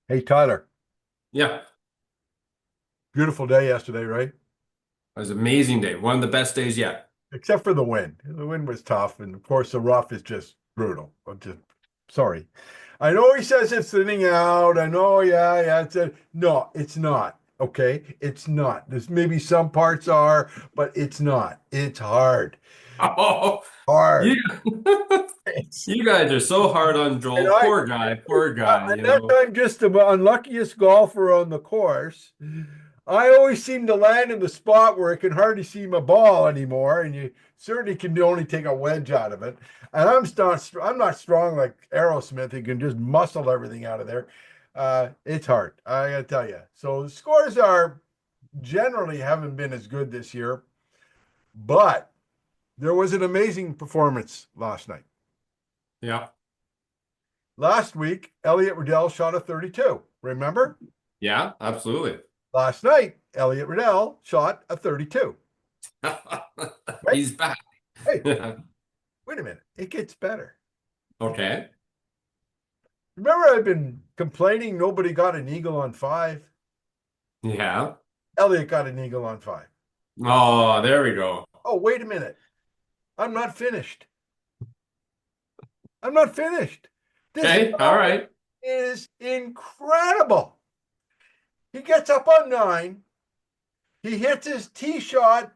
Hey, Tyler, Yeah, it beautiful day yesterday, right? was an amazing day. One of the best days yet. Except for the wind. The wind was tough, and of course, the rough is just brutal. I'm just sorry. I know he says it's thinning out. I know, yeah. No, it's not. Okay, it's not. There's maybe some parts are, but it's not. It's hard. Oh, you Hard. It's, you guys are so hard on and Joel. Poor guy, poor guy, and that I'm just the unluckiest golfer on the course. I always seem to land in the spot where I can hardly see my ball anymore, and you certainly can only take a wedge out of it. And I'm not strong like Aerosmith, who can just muscle everything out of there. It's hard, I gotta tell you. So the scores are generally haven't been as good this year, but there was an amazing performance last night. yeah, Last week, Elliot Riddell shot a 32. Remember? yeah, absolutely. Last night, Elliot Riddell shot a 32. Right? He's back. Hey, wait a minute. It gets better. Okay. Remember, I've been complaining nobody got an eagle on five? Yeah. Elliot got an eagle on five. Oh, there we go. Oh, wait a minute. I'm not finished. I'm not finished. This Okay, all right. is incredible. He gets up on nine. He hits his tee shot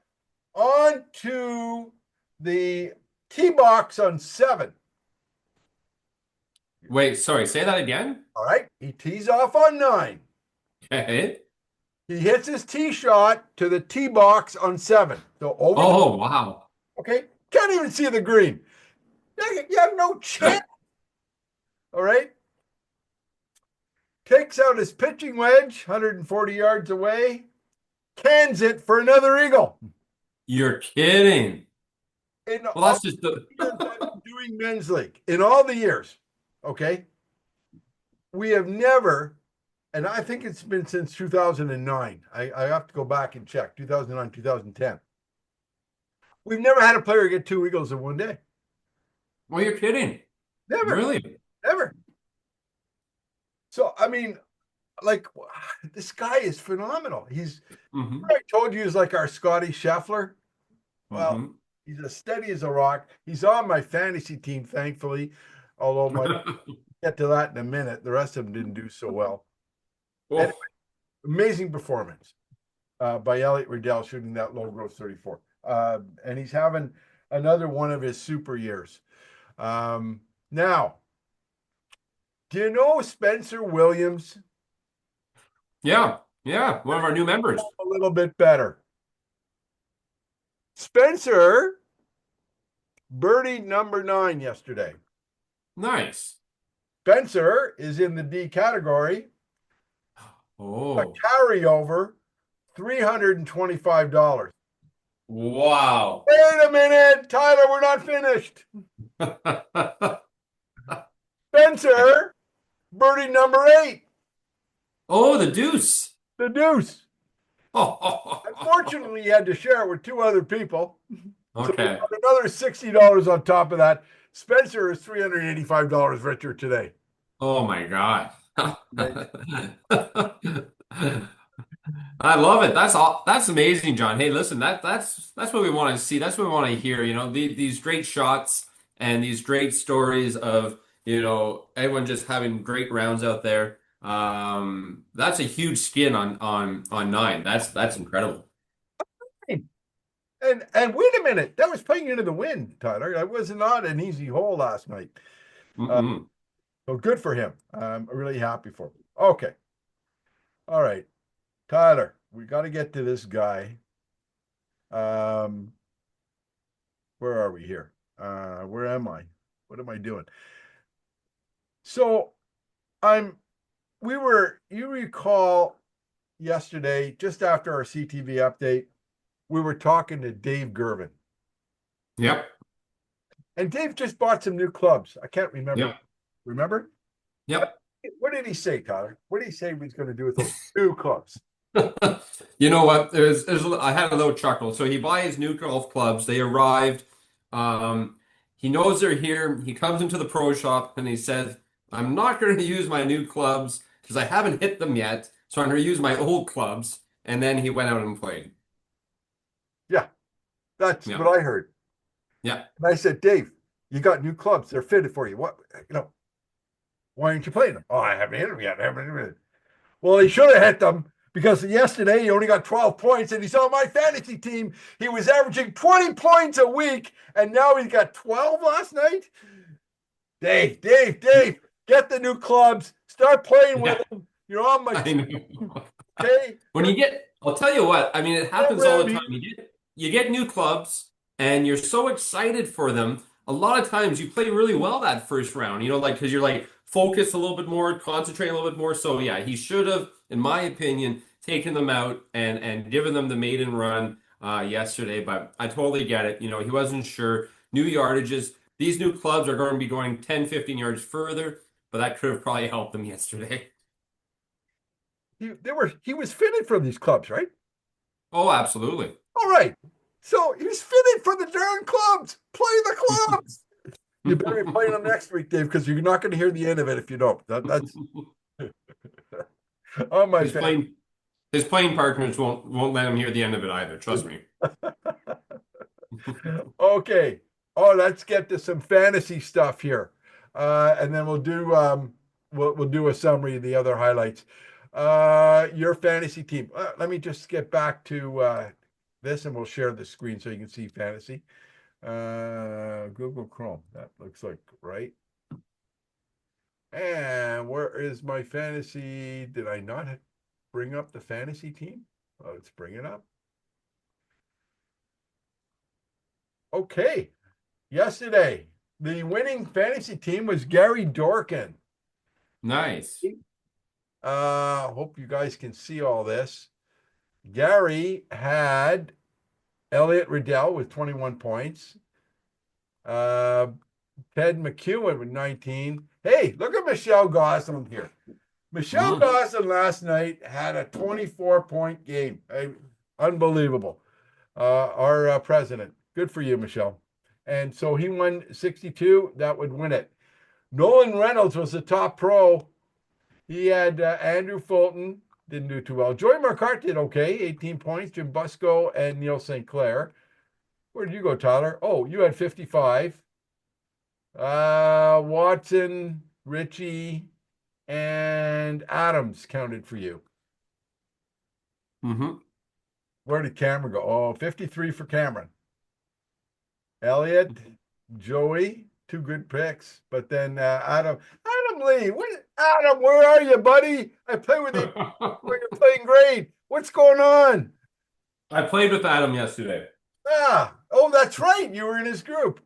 onto the tee box on seven. Wait, sorry, say that again. All right. He tees off on nine. Okay. He hits his tee shot to the tee box on seven. So over the, Oh, wow. okay, can't even see the green. You have no chance. All right. Takes out his pitching wedge, 140 yards away, cans it for another eagle. You're kidding. In Well, all that's just the the years I've been doing men's league, in all the years, okay, we have never, and I think it's been since 2009. I have to go back and check 2009, 2010. We've never had a player get two eagles in one day. Well, you're kidding. Never, Really? never. So, I mean, like, this guy is phenomenal. Mm-hmm. I told you, he's like our Scotty Scheffler. Well, Mm-hmm. he's as steady as a rock. He's on my fantasy team, thankfully, although my get to that in a minute. The rest of them didn't do so well. Anyway, Oh, amazing performance by Elliot Riddell shooting that low gross 34. And he's having another one of his super years. Now, do you know Spencer Williams? yeah, yeah. One of our new members. A little bit better. Spencer birdie number nine yesterday. Nice. Spencer is in the D category, a Oh, carryover, $325. wow. Wait a minute, Tyler, we're not finished. Spencer, birdie number eight, Oh, the deuce. the deuce. Oh, Unfortunately, he had to share it with two other people. So we okay. got another $60 on top of that. Spencer is $385 richer today. Oh my God. Amazing. I love it. That's all. That's amazing, John. Hey, listen, that's what we want to see. That's what we want to hear. These great shots and these great stories of, everyone just having great rounds out there. That's a huge skin on nine. That's incredible. And wait a minute, that was playing into the wind, Tyler. That was not an easy hole last night. Uh, Mm-mm. so good for him. I'm really happy for him. Okay. All right. Tyler, we got to get to this guy. Um, where are we here? Where am I? What am I doing? So I'm you recall yesterday, just after our CTV update, we were talking to Dave Gervin. Yep. And Dave just bought some new clubs. I can't remember. Yep. Remember? Yep. What did he say, Tyler? What did he say he was going to do with those new clubs? You know what? I had a little chuckle. So he buys new golf clubs. They arrived. Um, he knows they're here. He comes into the pro shop and he says, "I'm not going to use my new clubs because I haven't hit them yet. So I'm going to use my old clubs. And then he went out and played. Yeah, that's Yeah. what I heard. Yeah. And I said, Dave, you got new clubs. They're fitted for you. What, why aren't you playing them? Oh, I haven't hit them yet. I haven't hit them. Well, he should have hit them because yesterday he only got 12 points and he's on my fantasy team. He was averaging 20 points a week and now he got 12 last night. Dave, get the new clubs. Start playing with Yeah. them. You're on my I team. know. Okay? When you get, I'll tell you what, I mean, it happens all Around the time. here. You get new clubs and you're so excited for them. A lot of times you play really well that first round, like because you're like focused a little bit more, concentrating a little bit more. So yeah, he should have, in my opinion, taken them out and given them the maiden run yesterday. But I totally get it. He wasn't sure. New yardages. These new clubs are going to be going 10, 15 yards further, but that could have probably helped them yesterday. He was fitted for these clubs, right? Oh, absolutely. All right. So he's fitted for the darn clubs. Play the clubs. You better be playing them next week, Dave, because you're not going to hear the end of it if you don't. That's on my His fan. playing his playing partners won't let him hear the end of it either. Trust me. Okay. Oh, let's get to some fantasy stuff here. And then we'll do a summary of the other highlights. Your fantasy team. Let me just get back to this and we'll share the screen so you can see fantasy. Google Chrome. That looks like right. And where is my fantasy? Did I not bring up the fantasy team? Oh, let's bring it up. Okay. Yesterday, the winning fantasy team was Gary Dorkin. Nice. Hope you guys can see all this. Gary had Elliot Riddell with 21 points. Ted McEwen with 19. Hey, look at Michelle Gosselin here. Michelle Gosselin last night had a 24-point game. Unbelievable. Our president. Good for you, Michelle. And so he won 62. That would win it. Nolan Reynolds was the top pro. He had Andrew Fulton, didn't do too well. Joey Marquardt did okay, 18 points. Jim Busco and Neil St. Clair. Where did you go, Tyler? Oh, you had 55. Watson, Richie, and Adams counted for you. Mm-hmm. Where did Cameron go? Oh, 53 for Cameron. Elliot, Joey, two good picks. But then Adam Lee. Adam, where are you, buddy? I play with you when you're playing great. What's going on? I played with Adam yesterday. Oh, that's right. You were in his group.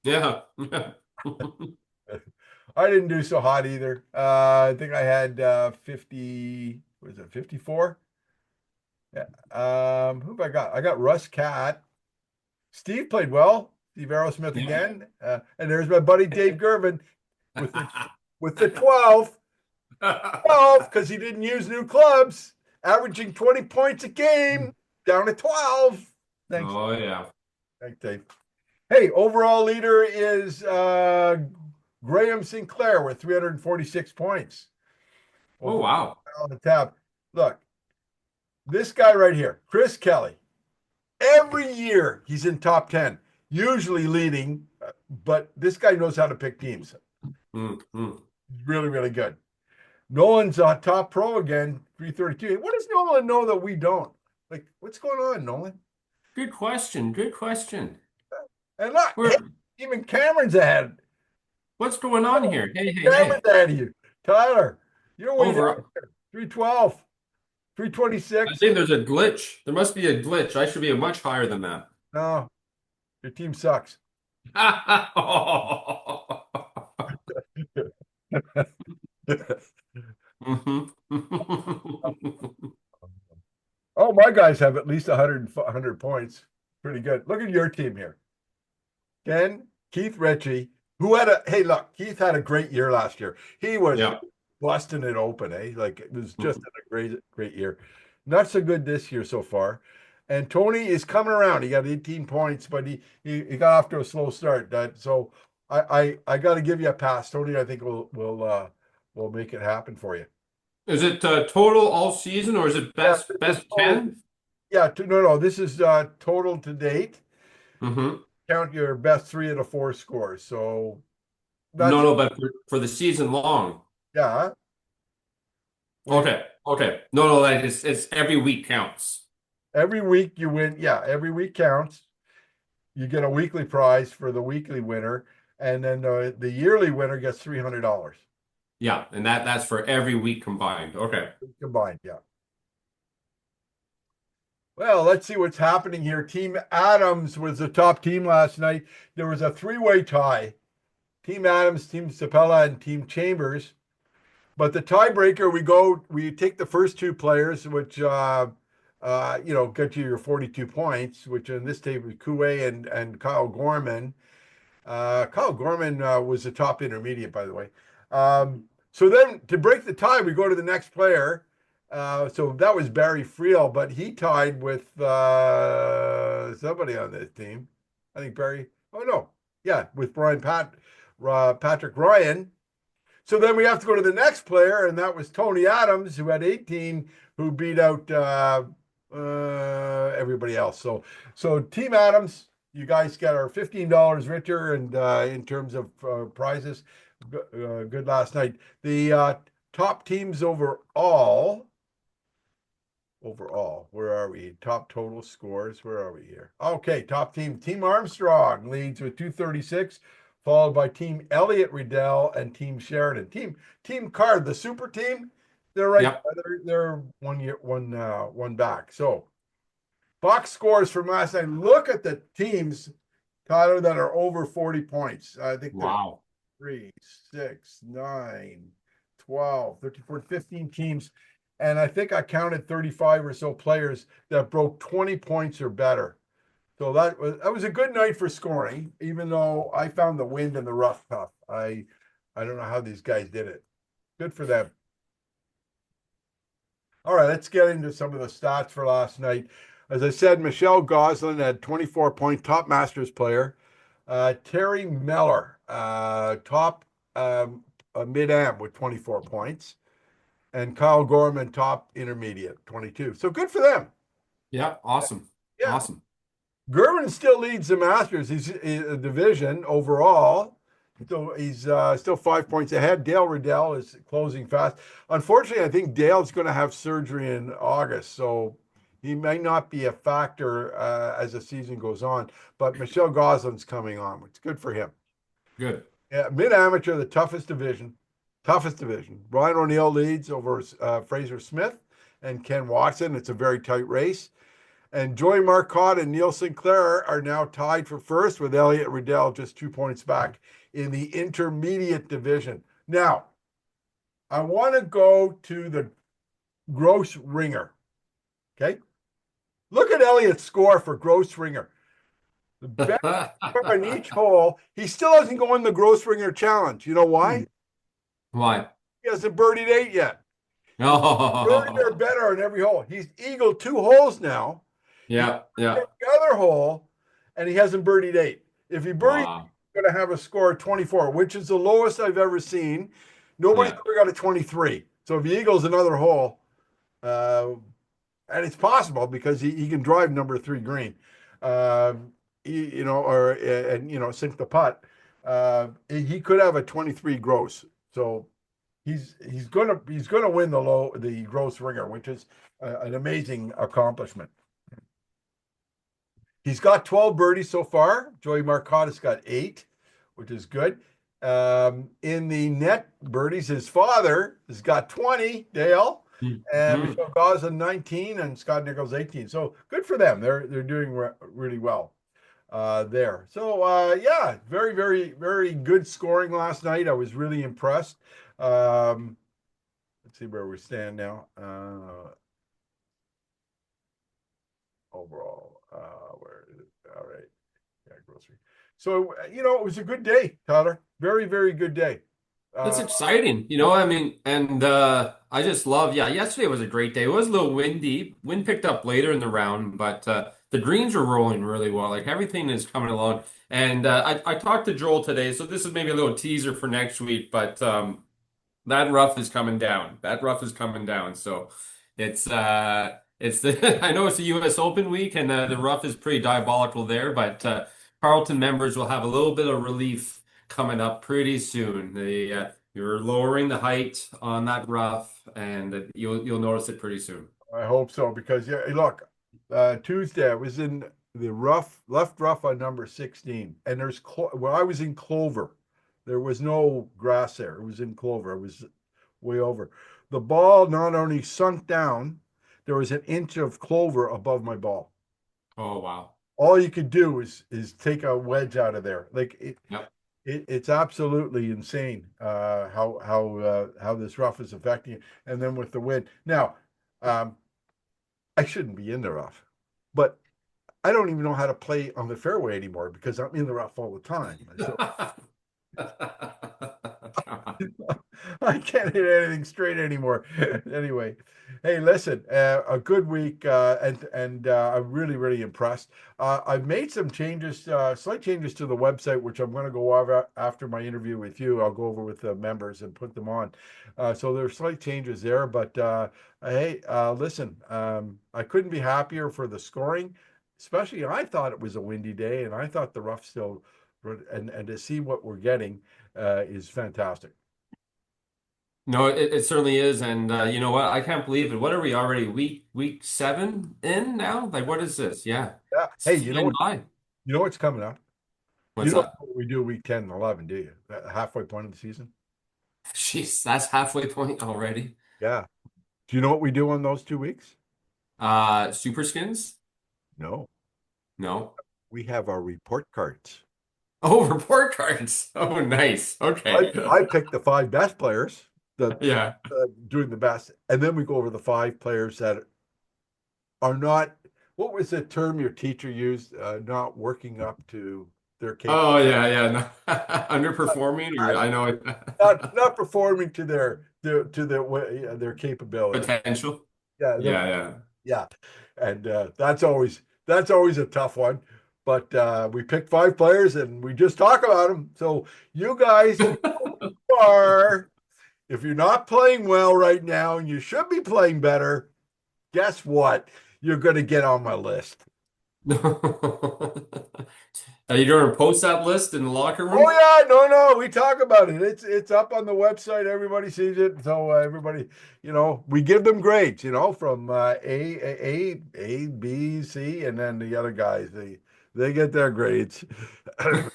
Yeah. I didn't do so hot either. I think I had 50, was it 54? Yeah. Who have I got? I got Russ Cat. Steve played well. Steve Aerosmith again. And there's my buddy Dave Gervin with the 12. 12, because he didn't use new clubs, averaging 20 points a game, down to 12. Thanks. Oh, yeah. Thanks, Dave. Hey, overall leader is Graham Sinclair with 346 points. Oh, wow. On the tab. Look, this guy right here, Chris Kelly, every year he's in top 10, usually leading, but this guy knows how to pick teams. Mm-hmm. He's really, really good. Nolan's a top pro again, 332. What does Nolan know that we don't? Like, what's going on, Nolan? Good question. Good question. And look, hey, even Cameron's ahead. What's going on here? Hey. Cameron's ahead of you. Tyler, you're way Over. down here. 312, 326. I think there's a glitch. There must be a glitch. I should be much higher than that. No, your team sucks. Mm-hmm. Oh, my guys have at least 100 points. Pretty good. Look at your team here. Ken, Keith Ritchie, look, Keith had a great year last year. He was busting it open, eh? Like it was just a great year. Not so good this year so far. And Tony is coming around. He got 18 points, but he got off to a slow start. So I got to give you a pass, Tony. I think we'll make it happen for you. Is it total all season or is it Yeah, this is best total. 10? Yeah, no. This is total to date. Mm-hmm. Count your best three of the four scores. So No, that's no, but for the season long. yeah. We Okay. Okay. No, no, like it's every week counts. every week you win. Yeah, every week counts. You get a weekly prize for the weekly winner, and then the yearly winner gets $300 Yeah, and that's for every week combined. Okay. combined. Yeah. Well, let's see what's happening here. Team Adams was the top team last night. There was a three-way tie. Team Adams, Team Sapella, and Team Chambers. But the tiebreaker, we take the first two players, which get you your 42 points, which in this table was Koué and Kyle Gorman. Kyle Gorman was the top intermediate, by the way. So then to break the tie, we go to the next player. So that was Barry Friel, but he tied with somebody on this team. I think Barry. Oh no, yeah, with Patrick Ryan. So then we have to go to the next player, and that was Tony Adams, who had 18, who beat out everybody else. So Team Adams, you guys got our $15 richer, and in terms of prizes, good last night. The top teams overall, where are we? Top total scores, where are we here? Okay, top team. Team Armstrong leads with 236, followed by Team Elliott Riddell and Team Sheridan. Team Card, the super team, they're right. Yep. They're 1 year, one back. So box scores from last night. Look at the teams, Tyler, that are over 40 points. I think there's Wow. 3, 6, 9, 12, 13, 14, 15 teams. And I think I counted 35 or so players that broke 20 points or better. So that was a good night for scoring, even though I found the wind and the rough tough. I don't know how these guys did it. Good for them. All right, let's get into some of the stats for last night. As I said, Michelle Goslin had 24-point top Masters player. Terry Meller, top mid-am with 24 points. And Kyle Gorman, top intermediate, 22. So good for them. Yeah, awesome. Yeah. Awesome. Gorman still leads the Masters. He's a division overall. So he's still 5 points ahead. Dale Riddell is closing fast. Unfortunately, I think Dale's going to have surgery in August, so he may not be a factor as the season goes on. But Michelle Goslin's coming on, which is good for him. Good. Yeah, mid amateur, the toughest division. Toughest division. Ryan O'Neill leads over Fraser Smith and Ken Watson. It's a very tight race. And Joey Marcotte and Neil Sinclair are now tied for first with Elliott Riddell just 2 points back in the intermediate division. Now, I want to go to the gross ringer. Okay. Look at Elliott's score for gross ringer. The best score on each hole. He still doesn't go in the gross ringer challenge. You know why? Why? He hasn't birdied 8 yet. Birdie or Oh, better on every hole. He's eagled 2 holes now. He's yeah, yeah. the other hole, and he hasn't birdied 8. If he birdies, Wow. he's going to have a score of 24, which is the lowest I've ever seen. Nobody's Yeah, ever got a 23. So if he eagles another hole, uh, and it's possible because he can drive number 3 green, or and sink the putt. He could have a 23 gross. So he's gonna win the gross ringer, which is an amazing accomplishment. He's got 12 birdies so far. Joey Marcotte's got 8, which is good. In the net birdies, his father has got 20, Dale, and Mm. Michelle Goslin 19, and Scott Nichols 18. So good for them. They're doing really well there. So yeah, very, very, very good scoring last night. I was really impressed. Let's see where we stand now. Overall, where is it? All right. Yeah, grocery. So, it was a good day, Tyler. Very, very good day. That's Uh, exciting. I mean, and I just love, yeah, yesterday was a great day. It was a little windy. Wind picked up later in the round, but the greens were rolling really well. Like everything is coming along. And I talked to Joel today, so this is maybe a little teaser for next week, but that rough is coming down. That rough is coming down. So it's the I know it's the US Open week and the rough is pretty diabolical there, but Carlton members will have a little bit of relief coming up pretty soon. You're lowering the height on that rough and you'll notice it pretty soon. I hope so because yeah, look, Tuesday I was in the rough, left rough on number 16, and I was in clover. There was no grass there. It was in clover. It was way over. The ball not only sunk down, there was an inch of clover above my ball. Oh wow. All you could do is take a wedge out of there. Like Yep. it's absolutely insane how this rough is affecting it. And then with the wind. Now, um, I shouldn't be in the rough, but I don't even know how to play on the fairway anymore because I'm in the rough all the time. So I can't hit anything straight anymore. Anyway, hey, listen, a good week, and I'm really impressed. I've made some changes, slight changes to the website, which I'm going to go over after my interview with you. I'll go over with the members and put them on. So there's slight changes there, but hey, listen, I couldn't be happier for the scoring. Especially, I thought it was a windy day, and I thought the rough still, and to see what we're getting is fantastic. No, it certainly is, and you know what? I can't believe it. What are we already week 7 in now? Like, what is this? Yeah, Yeah. it's Hey, flying by. you know what's coming up? You What's know that? what we do week 10 and 11, do you? Halfway point of the season? Jeez, that's halfway point already. Yeah. Do you know what we do on those 2 weeks? Super skins? No. No. We have our report cards. Oh, report cards. Oh, nice. I, Okay. I picked the five best players that Yeah. doing the best, and then we go over the five players that are not, what was the term your teacher used? Not working up to their Oh, capability. yeah, yeah. No. Underperforming, or I know it. Not performing to their capability. Potential. Yeah, Yeah, yeah. yeah, and that's always a tough one. But we picked five players and we just talk about them. So you guys are, if you're not playing well right now and you should be playing better, guess what? You're going to get on my list. Are you going to post that list in the locker Oh room? yeah, no, we talk about it. It's up on the website. Everybody sees it. So everybody, we give them grades. From B, C, and then the other guys they get their grades. I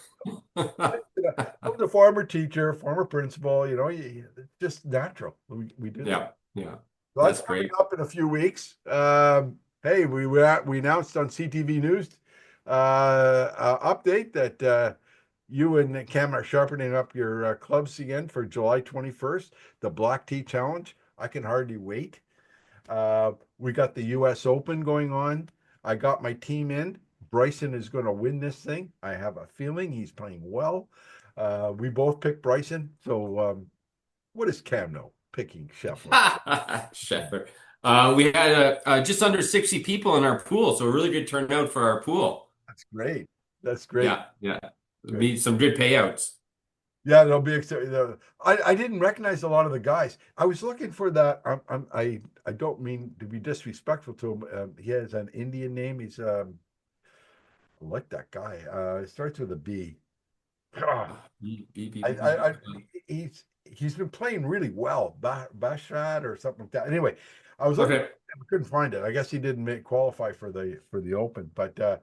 was a former teacher, former principal. It's just natural. We do that. Yeah, yeah. So that's That's coming great. up in a few weeks. Hey, we announced on CTV News update that you and Cam are sharpening up your clubs again for July 21st, the Black Tea Challenge. I can hardly wait. We got the US Open going on. I got my team in. Bryson is going to win this thing. I have a feeling he's playing well. We both picked Bryson. So, what does Cam know? Picking Scheffler. Scheffler. We had just under 60 people in our pool, so a really good turnout for our pool. That's great. That's great. Yeah, yeah. Great. Be some good payouts. Yeah, they'll be excited. I didn't recognize a lot of the guys. I was looking for that. I don't mean to be disrespectful to him. He has an Indian name. He's I like that guy. It starts with a B. Ah, Beep, beep, beep, beep, I beep. he's been playing really well. Bashad or something like that. Anyway, I was looking. Okay. I couldn't find it. I guess he didn't qualify for the Open. But um,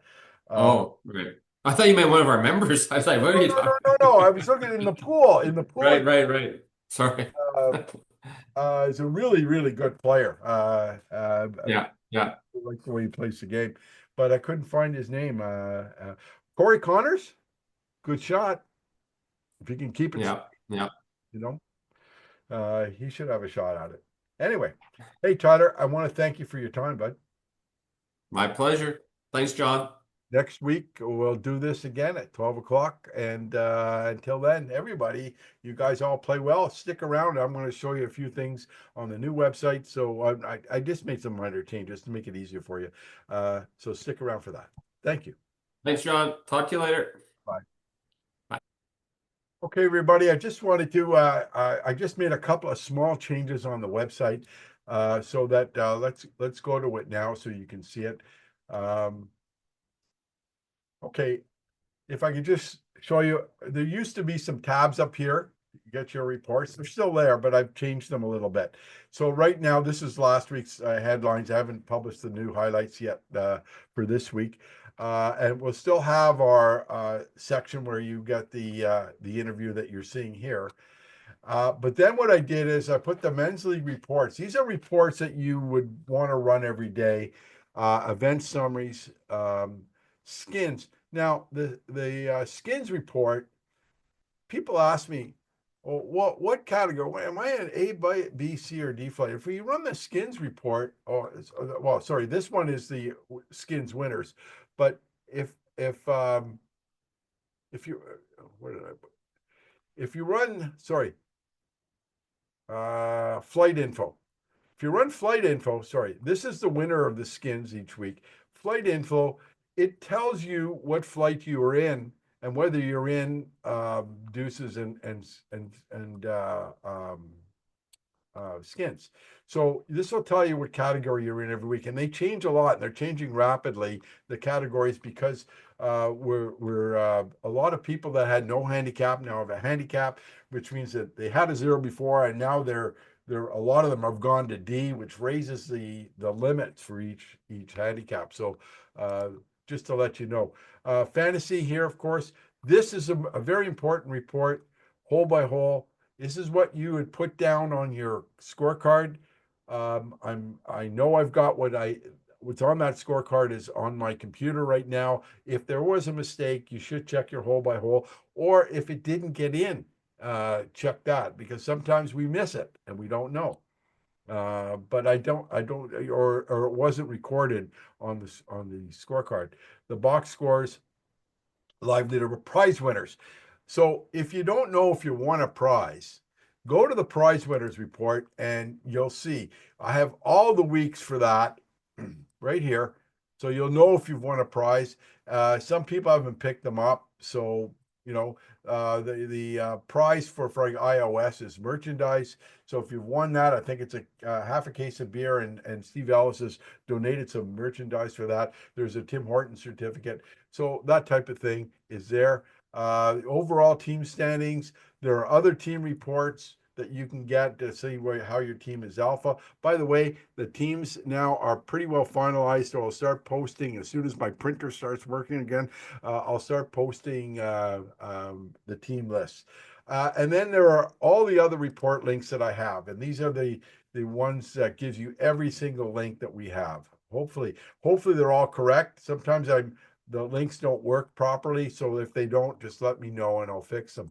Oh, okay. I thought you meant one of our members. I was like, what are no, you no, no, talking? no, no. I was looking in the pool. In the pool, Right, right, right. Sorry. uh, he's a really good player. Yeah, yeah, I like the way he plays the game, but I couldn't find his name. Corey Connors, good shot. If he can keep it, yeah, yeah. you know, he should have a shot at it. Anyway, hey Tyler, I want to thank you for your time, bud. My pleasure. Thanks, John. Next week we'll do this again at 12 o'clock. And until then, everybody, you guys all play well. Stick around. I'm going to show you a few things on the new website. So I just made some minor changes to make it easier for you. So stick around for that. Thank you. Thanks, John. Talk to you later. Bye. Bye. Okay, everybody, I just wanted to, I just made a couple of small changes on the website. So that, let's go to it now so you can see it. Um, okay, if I could just show you, there used to be some tabs up here. You get your reports. They're still there, but I've changed them a little bit. So right now, this is last week's headlines. I haven't published the new highlights yet for this week. And we'll still have our section where you get the interview that you're seeing here. But then what I did is I put the men's league reports. These are reports that you would want to run every day, event summaries, skins. Now, the skins report, people ask me, well, what category? Am I an A, B, C, or D flight? If we run the skins report, well, sorry, this one is the skins winners. But if you, where did I put? If you run, sorry, flight info. If you run flight info, sorry, this is the winner of the skins each week. Flight info, it tells you what flight you are in and whether you're in deuces and skins. So this will tell you what category you're in every week, and they change a lot. And they're changing rapidly the categories because we're a lot of people that had no handicap now have a handicap, which means that they had a zero before, and now they're a lot of them have gone to D, which raises the limits for each handicap. So just to let you know, fantasy here, of course, this is a very important report, hole by hole. This is what you would put down on your scorecard. I know I've got what's on that scorecard is on my computer right now. If there was a mistake, you should check your hole by hole, or if it didn't get in, check that because sometimes we miss it and we don't know. But I don't, or it wasn't recorded on the scorecard. The box scores, live leader prize winners. So if you don't know if you won a prize, go to the prize winners report and you'll see I have all the weeks for that right here. So you'll know if you've won a prize. Some people haven't picked them up. So, the prize for iOS is merchandise. So if you've won that, I think it's a half a case of beer, and Steve Ellis has donated some merchandise for that. There's a Tim Horton certificate. So that type of thing is there. Overall team standings. There are other team reports that you can get to see how your team is alpha. By the way, the teams now are pretty well finalized. So I'll start posting as soon as my printer starts working again. I'll start posting the team lists. And then there are all the other report links that I have. And these are the ones that gives you every single link that we have. Hopefully they're all correct. Sometimes the links don't work properly. So if they don't, just let me know and I'll fix them.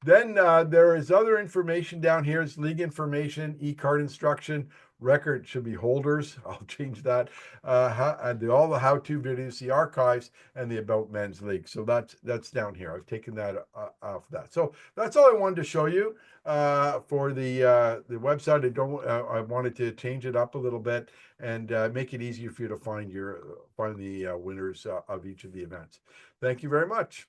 Then there is other information down here. It's league information, e-card instruction, record should be holders. I'll change that. All the how-to videos, the archives, and the About Men's League. So that's down here. I've taken that off that. So that's all I wanted to show you for the website. I wanted to change it up a little bit and make it easier for you to find the winners of each of the events. Thank you very much.